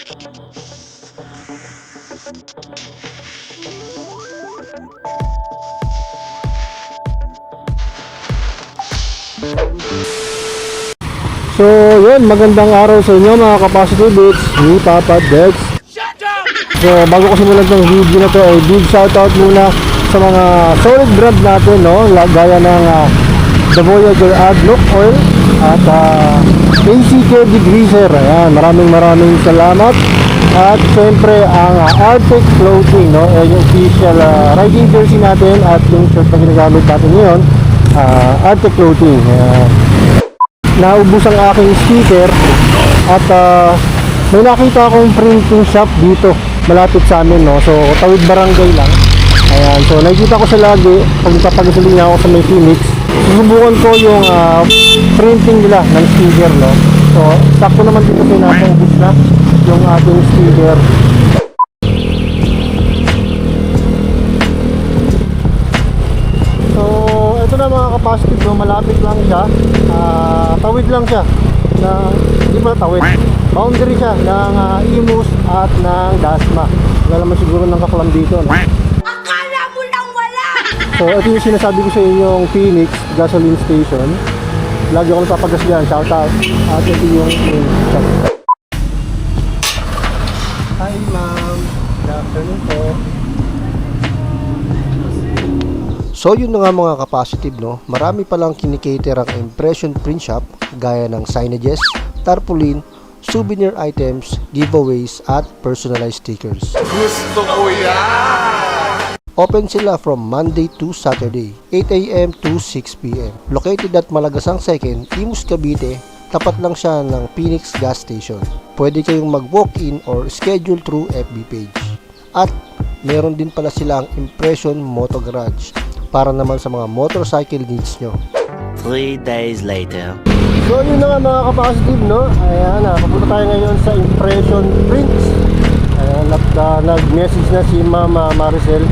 So yun, magandang araw sa inyo mga Capacity Beats, ni Papa Dex. So bago ko simulan ng video na to, ay big shoutout muna sa mga solid brand natin, no? Gaya ng The Voyager Adlock Oil at ACK Degreaser. Ayan, maraming salamat. At syempre ang Arctic Clothing, no? Yung official riding jersey natin at yung shirt na ginagamit natin ngayon, Arctic Clothing. Naubos ang aking sticker at may nakita akong printing shop dito malapit sa amin, no? So Tawid Barangay lang. Ayan, so nakikita ko sa lagi pag nagpapagasolina ako sa may Phoenix. Susubukan ko yung printing nila ng sticker, no? So sakto naman dito kasi napaubos na yung ating sticker. So ito na mga Capacity, no? Malapit lang siya. Tawid lang siya na, hindi pala tawid, boundary siya ng Imus at ng Dasma. Wala naman siguro ng kaklam dito, no? Akala mo lang wala! So ito yung sinasabi ko sa inyong Phoenix gasoline station. Lagi ako nagpapagas dyan, shout out. At ito yung shop. Hi ma'am, good afternoon po. So yun na nga mga Capacitive, no? Marami palang kinikater ang impression print shop gaya ng signages, tarpaulin, souvenir items, giveaways at personalized stickers. Gusto ko yan! Open sila from Monday to Saturday, 8 AM to 6 PM. Located at Malagasang 2nd, Imus, Cavite. Tapat lang siya ng Phoenix gas station. Pwede kayong mag-walk-in or schedule through FB page. At meron din pala silang Impression Moto Garage para naman sa mga motorcycle needs nyo. 3 days later. So yun na nga mga Capacitive, no? Ayan, papunta tayo ngayon sa Impression Prints. Ayan, nag-message na si Mama Maricel.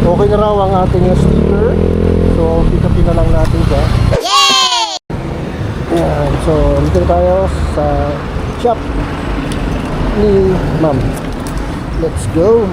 Okay na raw ang ating sticker. So pick-upin na lang natin siya. Ayan, so dito tayo sa shop ni Ma'am. Let's go!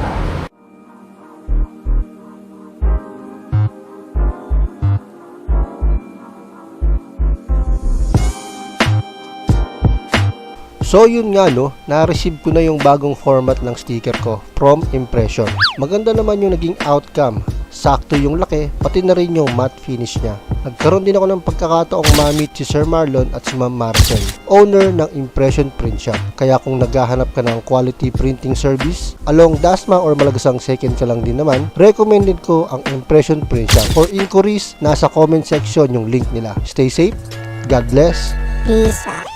So yun nga, no, na-receive ko na yung bagong format ng sticker ko from Impression. Maganda naman yung naging outcome. Sakto yung laki, pati na rin yung matte finish niya. Nagkaroon din ako ng pagkakataong ma-meet si Sir Marlon at si Ma'am Marcel, owner ng Impression Print Shop. Kaya kung naghahanap ka ng quality printing service along Dasma or Malagasang 2nd ka lang din naman, recommended ko ang Impression Print Shop. For inquiries, nasa comment section yung link nila. Stay safe, God bless. Peace out.